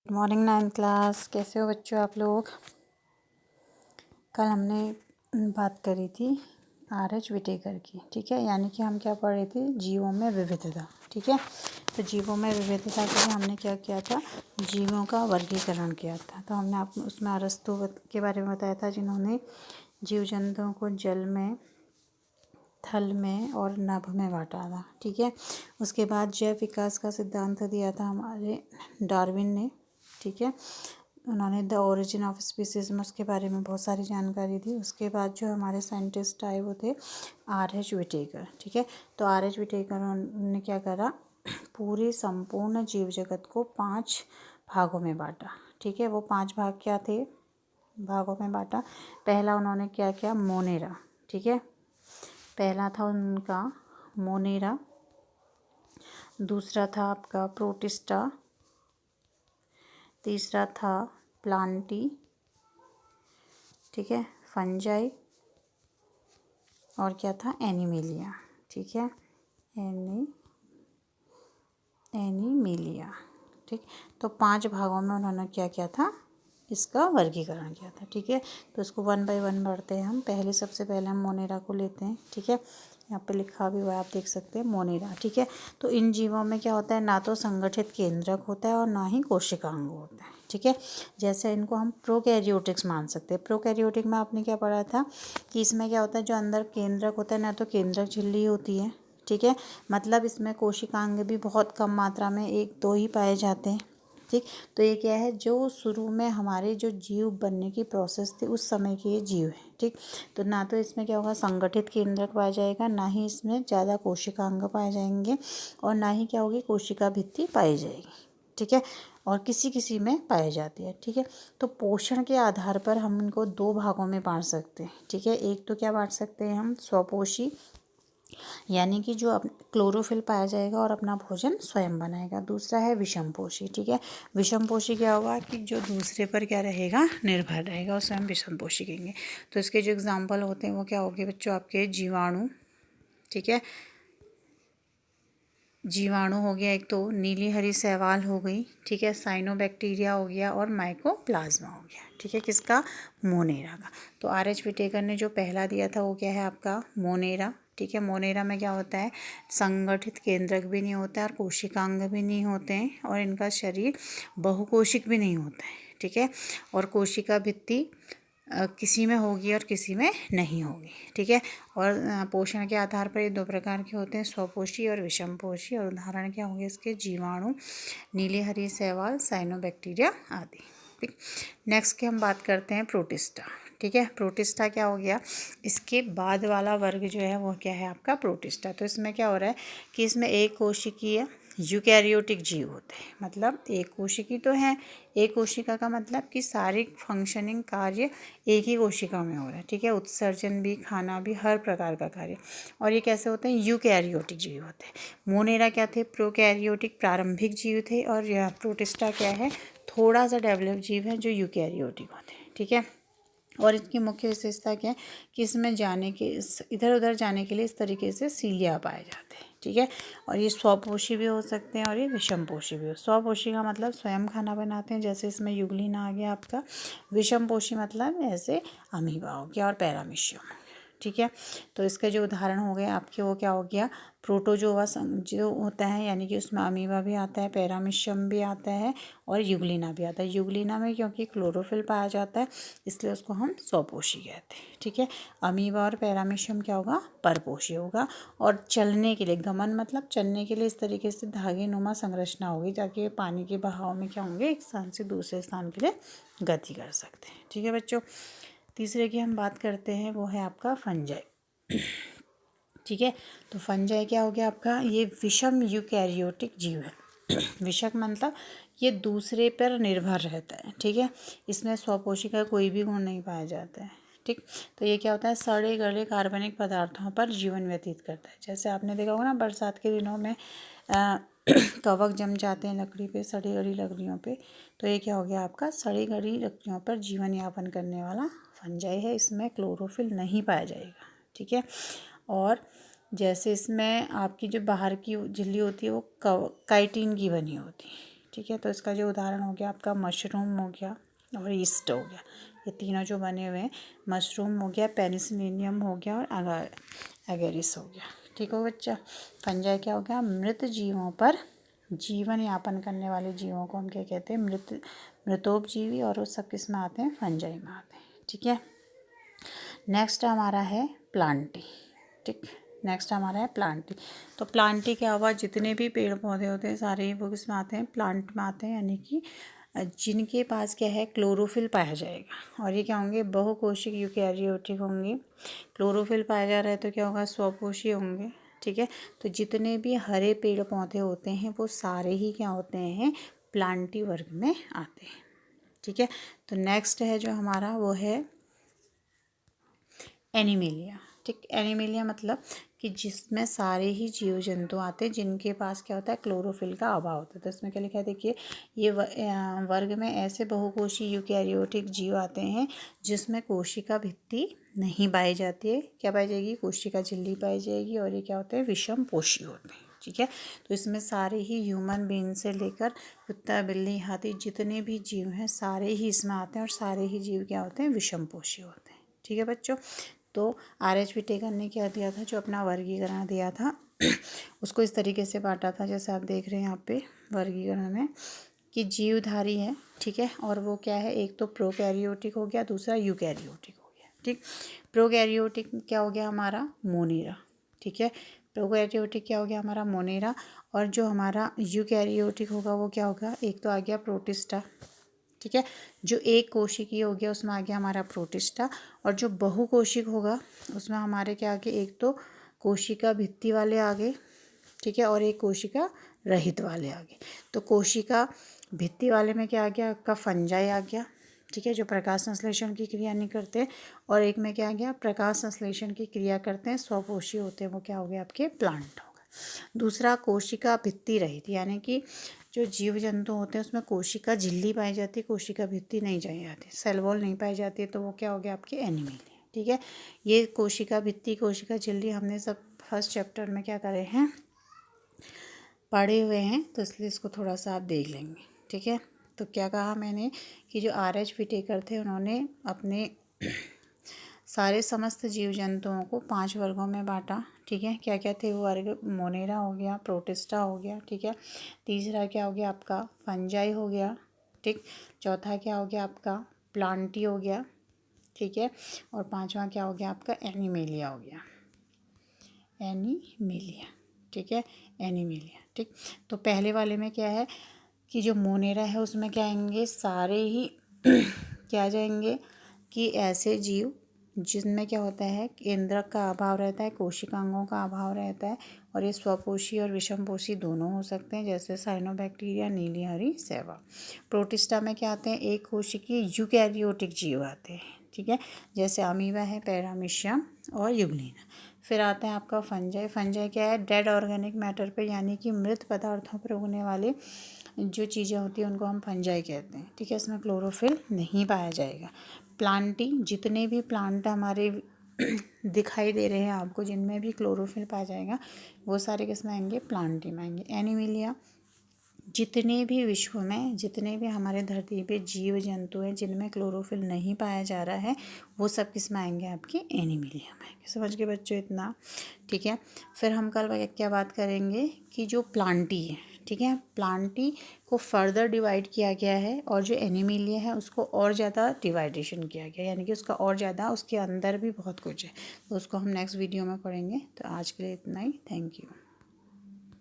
Morning 9th class. कैसे हो बच्चों आप लोग। कल हमने बात करी थी आर.एच. विटेकर की, ठीक है। यानी कि हम क्या पढ़ रहे थे, जीवों में विविधता, ठीक है। तो जीवों में विविधता के लिए हमने क्या किया था, जीवों का वर्गीकरण किया था। तो हमने आप उसमें अरस्तु के बारे में बताया था, जिन्होंने जीव जंतुओं को जल में, थल में और नभ में बांटा था, ठीक है। उसके बाद जैव विकास का सिद्धांत दिया था हमारे डार्विन ने, ठीक है। उन्होंने द ओरिजिन ऑफ स्पीसीज में उसके बारे में बहुत सारी जानकारी दी। उसके बाद जो हमारे साइंटिस्ट आए वो थे आर.एच. विटेकर, ठीक है। तो आर.एच. विटेकर ने क्या करा, पूरे संपूर्ण जीव जगत को 5 भागों में बांटा, ठीक है। वो 5 भाग क्या थे, भागों में बांटा। पहला उन्होंने क्या किया, मोनेरा, ठीक है। पहला था उनका मोनेरा, दूसरा था आपका प्रोटिस्टा, तीसरा था प्लांटी, ठीक है, फंजाई, और क्या था, एनिमेलिया, ठीक है, एनिमेलिया, ठीक। तो 5 भागों में उन्होंने क्या किया था, इसका वर्गीकरण किया था, ठीक है। तो इसको 1 बाय 1 बढ़ते हैं हम। सबसे पहले हम मोनेरा को लेते हैं, ठीक है। यहाँ पे लिखा भी हुआ है, आप देख सकते हैं, मोनेरा, ठीक है। तो इन जीवों में क्या होता है, ना तो संगठित केंद्रक होता है और ना ही कोशिकांग होता है, ठीक है। जैसे इनको हम प्रोकैरियोटिक्स मान सकते हैं। प्रोकैरियोटिक में आपने क्या पढ़ा था कि इसमें क्या होता है, जो अंदर केंद्रक होता है, ना तो केंद्रक झिल्ली होती है, ठीक है। मतलब इसमें कोशिकांग भी बहुत कम मात्रा में 1-2 ही पाए जाते हैं, ठीक। तो ये क्या है, जो शुरू में हमारे जो जीव बनने की प्रोसेस थी उस समय के ये जीव है, ठीक। तो ना तो इसमें क्या होगा, संगठित केंद्रक पाया जाएगा, ना ही इसमें ज़्यादा कोशिकांग पाए जाएंगे, और ना ही क्या होगी, कोशिका भित्ति पाई जाएगी, ठीक है। और किसी किसी में पाई जाती है, ठीक है। तो पोषण के आधार पर हम इनको 2 भागों में बांट सकते हैं, ठीक है। एक तो क्या बांट सकते हैं हम, स्वपोषी, यानी कि जो क्लोरोफिल पाया जाएगा और अपना भोजन स्वयं बनाएगा। दूसरा है विषमपोषी, ठीक है। विषमपोषी क्या होगा कि जो दूसरे पर क्या रहेगा, निर्भर रहेगा, उसे हम विषमपोषी कहेंगे। तो इसके जो एग्जाम्पल होते हैं वो क्या होंगे बच्चों, आपके जीवाणु, ठीक है। जीवाणु हो गया एक, तो नीली हरी शैवाल हो गई, ठीक है, साइनोबैक्टीरिया हो गया, और माइकोप्लाज्मा हो गया, ठीक है, किसका, मोनेरा का। तो आर.एच. विटेकर ने जो पहला दिया था वो क्या है आपका, मोनेरा, ठीक है। मोनेरा में क्या होता है, संगठित केंद्रक भी नहीं होता है और कोशिकांग भी नहीं होते हैं, और इनका शरीर बहुकोशिक भी नहीं होता है, ठीक है। और कोशिका भित्ति किसी में होगी और किसी में नहीं होगी, ठीक है। और पोषण के आधार पर ये 2 प्रकार के होते हैं, स्वपोषी और विषमपोषी। और उदाहरण क्या होंगे इसके, जीवाणु, नीली हरी शैवाल, साइनोबैक्टीरिया आदि, ठीक। नेक्स्ट की हम बात करते हैं प्रोटिस्टा, ठीक है। प्रोटिस्टा क्या हो गया, इसके बाद वाला वर्ग जो है वो क्या है आपका, प्रोटिस्टा। तो इसमें क्या हो रहा है कि इसमें एक कोशिकीय यूकैरियोटिक जीव होते हैं, मतलब एक कोशिकी तो है, एक कोशिका का मतलब कि सारी फंक्शनिंग कार्य एक ही कोशिका में हो रहा है, ठीक है। उत्सर्जन भी, खाना भी, हर प्रकार का कार्य। और ये कैसे होते हैं, यूकैरियोटिक जीव होते हैं। मोनेरा क्या थे, प्रोकैरियोटिक प्रारंभिक जीव थे, और यह प्रोटिस्टा क्या है, थोड़ा सा डेवलप जीव है जो यूकैरियोटिक होते हैं, ठीक है। और इसकी मुख्य विशेषता क्या है कि इसमें जाने के, इधर उधर जाने के लिए इस तरीके से सीलिया पाए जाते हैं, ठीक है। और ये स्वपोषी भी हो सकते हैं और ये विषमपोषी भी हो। स्वपोषी का मतलब स्वयं खाना बनाते हैं, जैसे इसमें युगलिना आ गया आपका। विषमपोषी मतलब ऐसे अमीबा हो गया और पैरामीशियम, ठीक है। तो इसका जो उदाहरण हो गए आपके, वो क्या हो गया, प्रोटोजोआ जो होता है, यानी कि उसमें अमीबा भी आता है, पैरामीशियम भी आता है, और युगलिना भी आता है। युगलिना में क्योंकि क्लोरोफिल पाया जाता है इसलिए उसको हम स्वपोषी कहते हैं, ठीक है। अमीबा और पैरामीशियम क्या होगा, परपोषी होगा। और चलने के लिए, गमन मतलब चलने के लिए, इस तरीके से धागे नुमा संरचना होगी ताकि पानी के बहाव में क्या होंगे, एक स्थान से दूसरे स्थान के लिए गति कर सकते हैं, ठीक है बच्चों। तीसरे की हम बात करते हैं, वो है आपका फंजाई, ठीक है। तो फंजाई क्या हो गया आपका, ये विषम यूकैरियोटिक जीव है। विषम मतलब ये दूसरे पर निर्भर रहता है, ठीक है। इसमें स्वपोषी का कोई भी गुण नहीं पाया जाता है, ठीक। तो ये क्या होता है, सड़े गले कार्बनिक पदार्थों पर जीवन व्यतीत करता है। जैसे आपने देखा होगा ना, बरसात के दिनों में कवक जम जाते हैं लकड़ी पे, सड़ी गली लकड़ियों पे। तो ये क्या हो गया आपका, सड़ी गली लकड़ियों पर जीवन यापन करने वाला फंजाई है। इसमें क्लोरोफिल नहीं पाया जाएगा, ठीक है। और जैसे इसमें आपकी जो बाहर की झिल्ली होती है वो काइटिन की बनी होती है, ठीक है। तो इसका जो उदाहरण हो गया आपका मशरूम हो गया और ईस्ट हो गया, ये तीनों जो बने हुए हैं, मशरूम हो गया, पेनिसिलियम हो गया और एगेरिस हो गया। ठीक हो बच्चा। फंजाई क्या हो गया, मृत जीवों पर जीवन यापन करने वाले जीवों को हम क्या कहते हैं, मृतोपजीवी, और वो सब किस में आते हैं, फंजाई में आते हैं। ठीक है। नेक्स्ट हमारा है प्लांटी। ठीक, नेक्स्ट हमारा है प्लांटी। तो प्लांटी क्या हुआ, जितने भी पेड़ पौधे होते हैं सारे ही वो किस में आते हैं, प्लांट में आते हैं, यानी कि जिनके पास क्या है, क्लोरोफिल पाया जाएगा। और ये क्या होंगे, बहुकोशिक यूकैरियोटिक होंगे। क्लोरोफिल पाया जा रहा है तो क्या होगा, स्वपोषी होंगे। ठीक है। तो जितने भी हरे पेड़ पौधे होते हैं वो सारे ही क्या होते हैं, प्लांटी वर्ग में आते हैं। ठीक है। तो नेक्स्ट है जो हमारा वो है एनिमेलिया। ठीक, एनिमेलिया मतलब कि जिसमें सारे ही जीव जंतु आते हैं जिनके पास क्या होता है, क्लोरोफिल का अभाव होता है। तो इसमें क्या लिखा है, देखिए, ये वर्ग में ऐसे बहुकोषी यूकैरियोटिक जीव आते हैं जिसमें कोशिका भित्ति नहीं पाई जाती है। क्या पाई जाएगी, कोशिका झिल्ली पाई जाएगी, और ये क्या होते हैं, विषम पोषी होते हैं। ठीक है। तो इसमें सारे ही ह्यूमन बीइंग से लेकर कुत्ता, बिल्ली, हाथी, जितने भी जीव हैं सारे ही इसमें आते हैं, और सारे ही जीव क्या होते हैं, विषम पोषी होते हैं। ठीक है बच्चों। तो RH विटेकर ने क्या दिया था, जो अपना वर्गीकरण दिया था उसको इस तरीके से बांटा था, जैसे आप देख रहे हैं यहाँ पे वर्गीकरण में, कि जीवधारी है। ठीक है। और वो क्या है, एक तो प्रोकैरियोटिक हो गया, दूसरा यूकैरियोटिक हो गया। ठीक, प्रोकैरियोटिक क्या हो गया हमारा, मोनेरा। ठीक है। प्रोकैरियोटिक क्या हो गया हमारा, मोनेरा। और जो हमारा यूकैरियोटिक होगा वो क्या होगा, एक तो आ गया प्रोटिस्टा। ठीक है। जो एक कोशिकीय हो गया उसमें आ गया हमारा प्रोटिस्टा, और जो बहुकोशिक होगा उसमें हमारे क्या आ गए, एक तो कोशिका भित्ति वाले आ गए। ठीक है। और एक कोशिका रहित वाले आ गए। तो कोशिका भित्ति वाले में क्या आ गया आपका, फंजाई आ गया। ठीक है, जो प्रकाश संश्लेषण की क्रिया नहीं करते। और एक में क्या आ गया, प्रकाश संश्लेषण की क्रिया करते हैं, स्वपोषी होते हैं, वो क्या हो गया आपके, प्लांट हो गए। दूसरा कोशिका भित्ति रहित, यानी कि जो जीव जंतु होते हैं उसमें कोशिका झिल्ली पाई जाती है, कोशिका भित्ति नहीं पाई जाती, सेल वॉल नहीं पाई जाती है, तो वो क्या हो गया आपके, एनिमेलिया। ठीक है। ये कोशिका भित्ति, कोशिका झिल्ली हमने सब फर्स्ट चैप्टर में क्या करे हैं, पढ़े हुए हैं, तो इसलिए इसको थोड़ा सा आप देख लेंगे। ठीक है। तो क्या कहा मैंने कि जो RH विटेकर थे उन्होंने अपने सारे समस्त जीव जंतुओं को 5 वर्गों में बांटा। ठीक है। क्या क्या थे वो वर्ग, मोनेरा हो गया, प्रोटिस्टा हो गया। ठीक है। तीसरा क्या हो गया आपका, फंजाई हो गया। ठीक। चौथा क्या हो गया आपका, प्लांटी हो गया। ठीक है। और पांचवा क्या हो गया आपका, एनिमेलिया हो गया, एनिमेलिया। ठीक है, एनिमेलिया। ठीक। तो पहले वाले में क्या है कि जो मोनेरा है उसमें क्या आएंगे, सारे ही क्या आ जाएंगे कि ऐसे जीव जिनमें क्या होता है, केंद्रक का अभाव रहता है, कोशिकांगों का अभाव रहता है, और ये स्वपोषी और विषमपोषी दोनों हो सकते हैं, जैसे साइनोबैक्टीरिया, नीली हरी सेवा। प्रोटिस्टा में क्या आते हैं, एक कोशिकीय यूकैरियोटिक जीव आते हैं। ठीक है, जैसे अमीबा है, पैरामीशियम और यूग्लिना। फिर आता है आपका फंजाई। फंजाई क्या है, डेड ऑर्गेनिक मैटर पे, यानी कि मृत पदार्थों पर उगने वाले जो चीज़ें होती हैं उनको हम फंजाई कहते हैं। ठीक है। इसमें क्लोरोफिल नहीं पाया जाएगा। प्लांटी, जितने भी प्लांट हमारे दिखाई दे रहे हैं आपको जिनमें भी क्लोरोफिल पाया जाएगा वो सारे किसमें आएंगे, प्लांटी में आएंगे। एनिमेलिया, जितने भी विश्व में जितने भी हमारे धरती पे जीव जंतु हैं जिनमें क्लोरोफिल नहीं पाया जा रहा है वो सब किस में आएंगे, आपके एनिमेलिया में आएंगे। समझ गए बच्चों इतना। ठीक है। फिर हम कल क्या बात करेंगे कि जो प्लांटी है, ठीक है, प्लांटी को फर्दर डिवाइड किया गया है, और जो एनिमेलिया है उसको और ज़्यादा डिवाइडेशन किया गया, यानी कि उसका और ज़्यादा, उसके अंदर भी बहुत कुछ है, तो उसको हम नेक्स्ट वीडियो में पढ़ेंगे। तो आज के लिए इतना ही। Thank you.